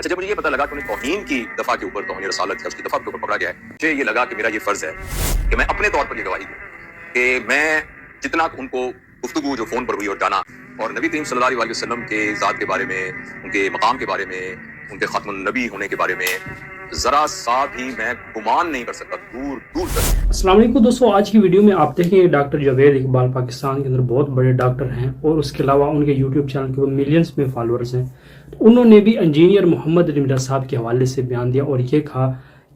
अच्छा, जब मुझे ये पता लगा कि उन्हें तौहीन की दफा के ऊपर, तौहीन रसालत है उसकी दफा के ऊपर पकड़ा गया है, मुझे ये लगा कि मेरा ये फर्ज है कि मैं अपने तौर पर ये गवाही दूं कि मैं जितना उनको गुफ्तगू जो फोन पर हुई और जाना, और नबी करीम सल्लल्लाहु अलैहि वसल्लम के ज़ात के बारे में, उनके मकाम के बारे में, उनके ख़ातमुन नबी होने के बारे में जरा सा भी मैं गुमान नहीं कर सकता, दूर दूर तक। अस्सलाम वालेकुम दोस्तों, आज की वीडियो में आप देखेंगे डॉक्टर जावेद इकबाल पाकिस्तान के अंदर बहुत बड़े डॉक्टर हैं और उसके अलावा उनके यूट्यूब चैनल के मिलियंस में फॉलोअर्स हैं। तो उन्होंने भी इंजीनियर मोहम्मद अली मिर्ज़ा साहब के हवाले से बयान दिया और ये कहा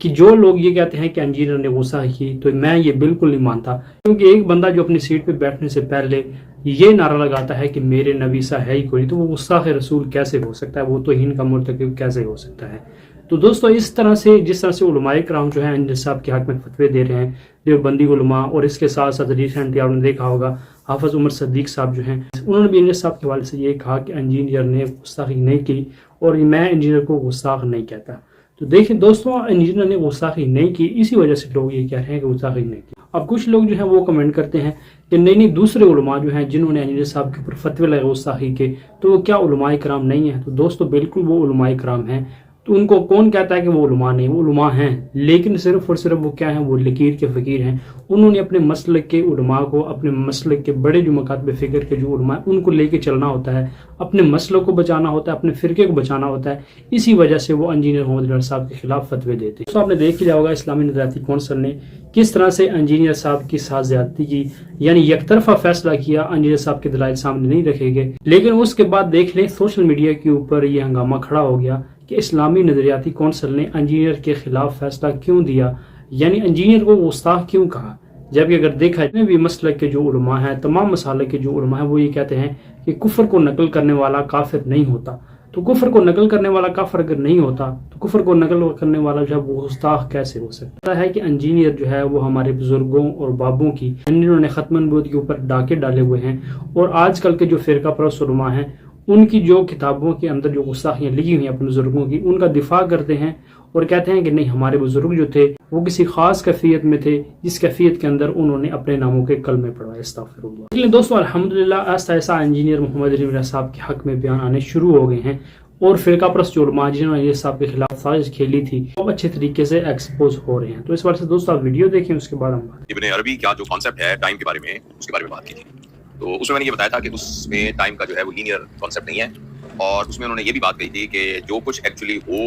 कि जो लोग ये कहते हैं कि इंजीनियर ने गुस्सा की, तो मैं ये बिल्कुल नहीं मानता, क्योंकि एक बंदा जो अपनी सीट पे बैठने से पहले ये नारा लगाता है कि मेरे नबी सा है ही कोई, तो वो गुस्ताख़ रसूल कैसे हो सकता है, वो तौहीन का मुर्तकिब कैसे हो सकता है। तो दोस्तों इस तरह से जिस तरह से उलमाए कराम जो है इंजीनियर साहब के हक में फतवे दे रहे हैं, देवबंदी उलमा, और इसके साथ साथ रिसेंटली आपने देखा होगा हाफिज उमर सदीक साहब जो हैं, उन्होंने भी इंजीनियर साहब के हवाले से ये कहा कि इंजीनियर ने गुस्ताखी नहीं की और मैं इंजीनियर को गुस्ताख नहीं कहता। तो देखिए दोस्तों, इंजीनियर ने गुस्ताखी नहीं की, इसी वजह से लोग ये कह रहे हैं कि गुस्ताखी नहीं की। अब कुछ लोग जो हैं वो कमेंट करते हैं कि नहीं दूसरे उलमा जो हैं जिन्होंने इंजीनियर साहब के ऊपर फतवे लगाए गुस्ताखी के, तो वो क्या उलमाए कराम नहीं है? तो दोस्तों बिल्कुल वो उलमाए कराम हैं। तो उनको कौन कहता है कि वो उलमा नहीं? वो उलमा हैं, लेकिन सिर्फ और सिर्फ वो क्या हैं, वो लकीर के फ़कीर हैं। उन्होंने अपने मसलक के उलमा को, अपने मसलक के बड़े जो मकातब फ़िक्र के जो उलमा हैं उनको लेके चलना होता है, अपने मसलक को बचाना होता है, अपने फ़िरके को बचाना होता है। इसी वजह से वो इंजीनियर मोहम्मद अली साहब के खिलाफ फतवे देते हैं। तो आपने देख लिया होगा इस्लामी नज़रियाती कौंसिल ने किस तरह से इंजीनियर साहब की साथ ज़्यादती की, यानी एकतरफा फैसला किया, इंजीनियर साहब के दलाइल सामने नहीं रखे गए। लेकिन उसके बाद देख लें सोशल मीडिया के ऊपर ये हंगामा खड़ा हो गया कि इस्लामी नज़रियाती कौंसिल ने इंजीनियर के खिलाफ फैसला क्यों दिया, यानी इंजीनियर को गुस्ताख क्यों कहा, जबकि अगर देखा जाए भी मसलक के जो उलमा हैं, तमाम मसालक के जो उलमा हैं, वो ये कहते हैं कि कुफर को नकल करने वाला काफिर नहीं होता। तो कुफर को नकल करने वाला काफिर अगर नहीं होता तो कुफर को नकल करने वाला जो है वो गुस्ताख कैसे हो सकता है? कि इंजीनियर जो है वो हमारे बुजुर्गों और बाबों की, जिन्होंने खत्म नबूवत के ऊपर डाके डाले हुए हैं, और आजकल के जो फिरका परस्त उलमा हैं उनकी जो किताबों के अंदर जो गुस्ताखियाँ लिखी हुई हैं अपने बुजुर्गों की, उनका दिफा करते हैं और कहते हैं कि नहीं, हमारे बुजुर्ग जो थे वो किसी खास कैफियत में थे, जिस कैफियत के अंदर उन्होंने अपने नामों के कलमे पढ़वाए। अस्तगफिरुल्लाह। लेकिन दोस्तों अल्हम्दुलिल्लाह आहिस्ता आहिस्ता इंजीनियर मोहम्मद अली मिर्ज़ा साहब के हक में बयान आने शुरू हो गए हैं और फिरका परस्त जो उलमा जिन्होंने इंजीनियर साहब के खिलाफ साजिश खेली थी वो अच्छे तरीके से एक्सपोज हो रहे हैं। तो इस बारे से दोस्तों आप वीडियो देखें, उसके बाद हम इब्न अरबी का जो कॉन्सेप्ट है टाइम के बारे में, उसके बारे में बात की थी। तो उसमें मैंने ये बताया था कि उसमें टाइम का जो है वो लीनियर कॉन्सेप्ट नहीं है, और उसमें उन्होंने ये भी बात कही थी कि जो कुछ एक्चुअली हो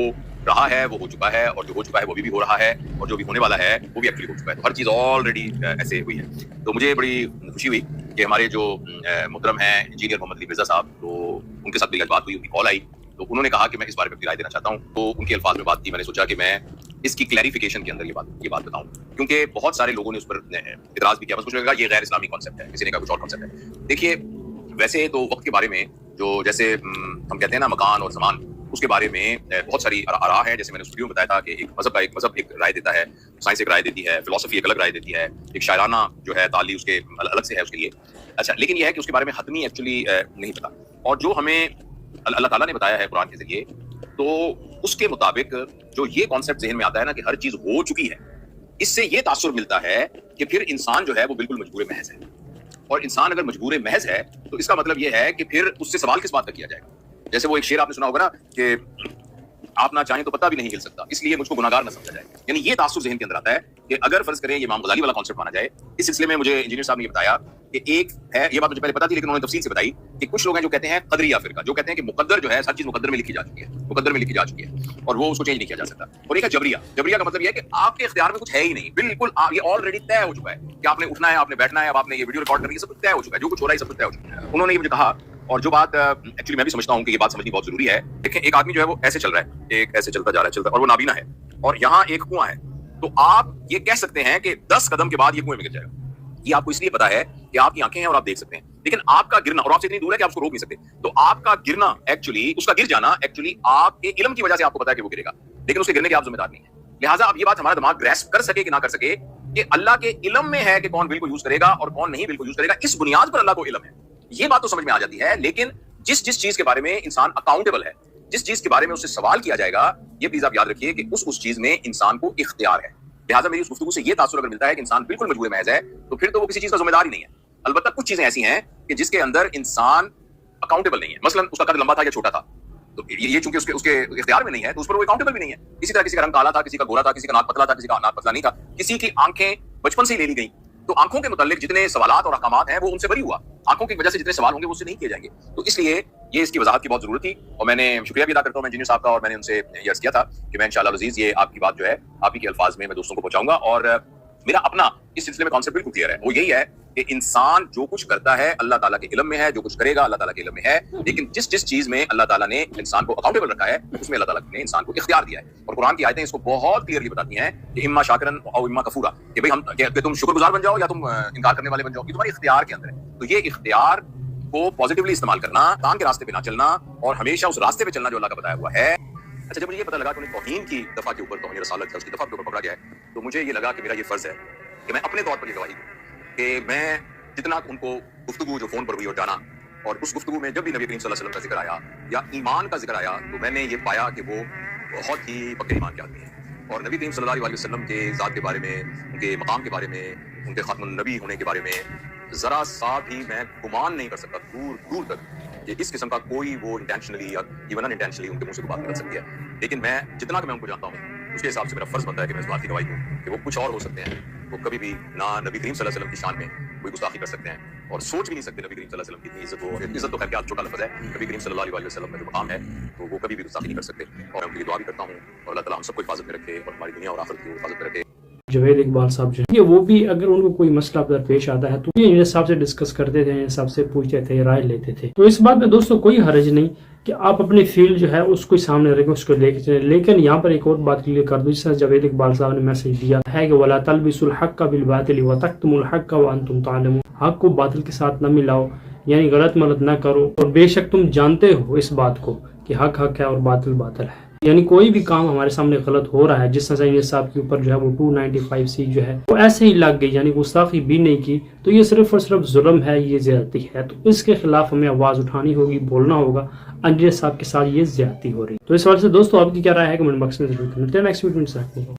रहा है वो हो चुका है, और जो हो चुका है वो भी हो रहा है, और जो भी होने वाला है वो भी एक्चुअली हो चुका है। तो हर चीज़ ऑलरेडी ऐसे हुई है। तो मुझे बड़ी खुशी हुई कि हमारे जो मुहतरम हैं इंजीनियर मोहम्मद अली मिर्ज़ा साहब, तो उनके साथ मेरी बात हुई, उनकी कॉल आई, तो उन्होंने कहा कि मैं इस बारे में अपनी राय देना चाहता हूँ। तो उनके अल्फाज में बात की, मैंने सोचा कि मैं इसकी क्लैरिफिकेशन के अंदर ये बात बताऊं, क्योंकि बहुत सारे लोगों ने उस पर इतराज़ भी किया। बस कुछ लगा ये गैर इस्लामी कॉन्सेप्ट है, किसी ने कहा कुछ और कॉन्सेप्ट है। देखिए, वैसे तो वक्त के बारे में जो जैसे हम कहते हैं ना मकान और ज़मान, उसके बारे में बहुत सारी आरा है। जैसे मैंने उस वीडियो में बताया था कि एक मजहब एक राय देता है, साइंस एक राय देती है, फिलॉसफी एक अलग राय देती है, एक शायराना जो है ताली उसके अलग से है उसके लिए। अच्छा, लेकिन यह है कि उसके बारे में हतमी एक्चुअली नहीं पता, और जो हमें अल्लाह ताला ने बताया है कुरान के जरिए, तो उसके मुताबिक जो ये कॉन्सेप्ट ज़हन में आता है ना कि हर चीज़ हो चुकी है, इससे ये तासुर मिलता है कि फिर इंसान जो है वो बिल्कुल मजबूर महज है। और इंसान अगर मजबूर महज है तो इसका मतलब ये है कि फिर उससे सवाल किस बात का किया जाएगा। जैसे वो एक शेर आपने सुना होगा ना कि आप ना चाहें तो पता भी नहीं हिल सकता, इसलिए मुझको गुनाहगार न समझा जाए। यानी ये तासुर ज़हन के अंदर आता है कि अगर फर्ज करें ये इमाम गज़ाली वाला कॉन्सेप्ट माना जाए। इस सिलसिले में मुझे इंजीनियर साहब ने ये बताया कि एक है, ये बात मुझे पहले पता थी लेकिन उन्होंने तफसील से बताई कि कुछ लोग हैं जो कहते हैं कदरिया फिरका, जो कहते हैं कि मुकद्दर जो है हर चीज़ मुकद्दर में लिखी जा चुकी है, मुकद्दर में लिखी जा चुकी है और वो उसको चेंज नहीं किया जा सकता। और एक है जबरिया। जबरिया का मतलब ये है कि आपके इख्तियार में कुछ है ही नहीं, बिल्कुल ये ऑलरेडी तय हो चुका है कि आपने उठना है, आपने बैठना है, अब आपने ये वीडियो रिकॉर्ड करनी है, सब कुछ तय हो चुका है, जो कुछ हो रहा है सब कुछ तय हो चुका है। उन्होंने ये मुझे कहा, और जो बात एक्चुअली मैं भी समझता हूँ कि ये बात समझनी बहुत जरूरी है। देखें, एक आदमी जो है वो ऐसे चल रहा है, एक ऐसे चलता जा रहा है, और वो नाबीना है, और यहाँ एक कुआं है, तो आप ये कह सकते हैं कि 10 कदम के बाद ये कुएं में गिर जाएगा। ये आपको इसलिए पता है कि आपकी आंखें हैं और आप देख सकते हैं, लेकिन आपका गिरना, और आपसे इतनी दूर है कि आप उसको रोक नहीं सकते, तो आपका गिरना एक्चुअली, उसका गिर जाना एक्चुअली आपके इल्म की वजह से आपको पता है कि वो गिरेगा, लेकिन उसके गिरने के आप जिम्मेदार नहीं है। लिहाजा अब ये बात हमारा दिमाग ग्रैस्प कर सके कि ना कर सके कि अल्लाह के इल्म में है कि कौन बिल को यूज करेगा और कौन नहीं बिल को यूज करेगा, इस बुनियाद पर अल्लाह को इल्म है। ये बात तो समझ में आ जाती है, लेकिन जिस चीज के बारे में इंसान अकाउंटेबल है, जिस चीज के बारे में उससे सवाल किया जाएगा, ये प्लीज आप याद रखिए कि उस चीज में इंसान को इख्तियार है। लिहाजा मेरी उस गुफ्तगू से ये तासुर अगर मिलता है कि इंसान बिल्कुल मजबूर महज है, तो फिर तो वो किसी चीज का जिम्मेदार ही नहीं है। अलबत्ता कुछ चीजें ऐसी हैं कि जिसके अंदर इंसान अकाउंटेबल नहीं है। मसलन उसका कद लंबा था या छोटा था, تو یہ چونکہ اس کے اختیار میں نہیں ہے تو اس پر وہ اکاؤنٹیبل بھی نہیں ہے. اسی طرح کسی کا رنگ کالا تھا, کسی کا گورا تھا, کسی کا ناک پتلا تھا, کسی کا ناک پتلا نہیں تھا, کسی کی آنکھیں بچپن سے ہی لے لی گئی, تو آنکھوں کے متعلق جتنے سوالات اور احکامات ہیں وہ ان سے بری ہوا. آنکھوں کی وجہ سے جتنے سوال ہوں گے وہ اس سے نہیں کیے جائیں گے. تو اس لیے یہ اس کی وضاحت کی بہت ضرورت تھی, اور میں نے شکریہ بھی ادا کرتا ہوں میں انجینئر صاحب کا, اور میں نے ان سے یہ عرض کیا تھا کہ میں انشاءاللہ العزیز یہ آپ کی بات جو ہے آپ ہی کے الفاظ میں دوستوں کو پہنچاؤں گا. اور میرا اپنا اس سلسلے میں کانسیپٹ بالکل کلیئر ہے, وہ یہی ہے کہ انسان جو کچھ کرتا ہے اللہ تعالیٰ کے علم میں ہے, جو کچھ کرے گا اللہ تعالیٰ کے علم میں ہے, لیکن جس چیز میں اللہ تعالیٰ نے انسان کو اکاؤنٹیبل رکھا ہے اس میں اللہ تعالیٰ نے انسان کو اختیار دیا ہے. اور قرآن کی آیتیں اس کو بہت کلیئرلی بتاتی ہیں کہ اما شاکرن او اما کفورا, کہ بھئی کہ تم شکر گزار بن جاؤ یا تم انکار کرنے والے بن جاؤ, یہ تمہارے اختیار کے اندر ہے. تو یہ اختیار کو پازیٹیولی استعمال کرنا, کان کے راستے پہ نہ چلنا, اور ہمیشہ اس راستے پہ چلنا جو اللہ کا بتایا ہوا ہے. اچھا, جب مجھے یہ پتہ لگا کہ انہیں توہین کی دفعہ کے اوپر, توہین رسالت ہے اس کی دفعہ کے اوپر پکڑا گیا ہے, تو مجھے یہ لگا کہ میرا یہ فرض ہے کہ میں اپنے طور پر یہ گواہی دوں کہ میں جتنا ان کو گفتگو جو فون پر ہوئی اور جانا, اور اس گفتگو میں جب بھی نبی کریم صلی اللہ علیہ وسلم کا ذکر آیا یا ایمان کا ذکر آیا تو میں نے یہ پایا کہ وہ بہت ہی پکے ایمان کے آدمی ہیں, اور نبی کریم صلی اللہ علیہ وسلم کے ذات کے بارے میں, ان کے مقام کے بارے میں, ان کے خاتم النبی ہونے کے بارے میں ذرا سا بھی میں گمان نہیں کر سکتا دور دور تک کہ اس قسم کا کوئی وہ انٹینشنلی یا ایون ان انٹینشنلی ان کے منہ سے بات نکل سکتی ہے. لیکن میں جتنا کہ میں ان کو جانتا ہوں اس کے حساب سے میرا فرض بنتا ہے کہ میں اس بات کی گواہی دوں کہ وہ کچھ اور ہو سکتے ہیں, وہ کبھی بھی نہ نبی کریم صلی اللہ علیہ وسلم کی شان میں کوئی گستاخی کر سکتے ہیں, اور سوچ بھی نہیں سکتے نبی کریم صلی اللہ علیہ وسلم کی اتنی عزت تو خیر کیا چھوٹا لفظ ہے, نبی کریم صلی اللہ علیہ وسلم کا جو مقام ہے تو وہ کبھی بھی گستاخی نہیں کر سکتے. اور میں ان کی دعا بھی کرتا ہوں اور اللہ تعالیٰ ہم سب کو حفاظت میں رکھے اور ہماری دنیا اور آخرت کی حفاظت میں رکھے. جاوید اقبال صاحب جو ہے وہ بھی اگر ان کو کوئی مسئلہ پیش آتا ہے تو یہ انجینئر صاحب سے ڈسکس کرتے تھے, انجینئر صاحب سے پوچھتے تھے, رائے لیتے تھے. تو اس بات میں دوستوں کوئی حرج نہیں کہ آپ اپنی فیلڈ جو ہے اس کو سامنے رکھیں, اس کو لے کے چلیں. لیکن یہاں پر ایک اور بات کلیئر کر دوں, جس طرح جاوید اقبال صاحب نے میسج دیا ہے کہ وَلَا تَلْبِسُوا الْحَقَّ بِالْبَاطِلِ وَتَكْتُمُوا الْحَقَّ وَأَنْتُمْ تَعْلَمُونَ, حق کو باطل کے ساتھ نہ ملاؤ, یعنی غلط ملت نہ کرو, اور بے شک تم جانتے ہو اس بات کو کہ حق حق ہے اور باطل باطل ہے. یعنی کوئی بھی کام ہمارے سامنے غلط ہو رہا ہے, جس طرح انجینئر صاحب کے اوپر جو ہے وہ 295C جو ہے وہ ایسے ہی لگ گئی, یعنی گستاخی بھی نہیں کی, تو یہ صرف اور صرف ظلم ہے, یہ زیادتی ہے. تو اس کے خلاف ہمیں آواز اٹھانی ہوگی, بولنا ہوگا, انجینئر صاحب کے ساتھ یہ زیادتی ہو رہی. تو اس حوالے سے دوستوں آپ کی کیا رائے ہے کمنٹ باکس میں ضرور کریں. نیکسٹ ویڈیو میں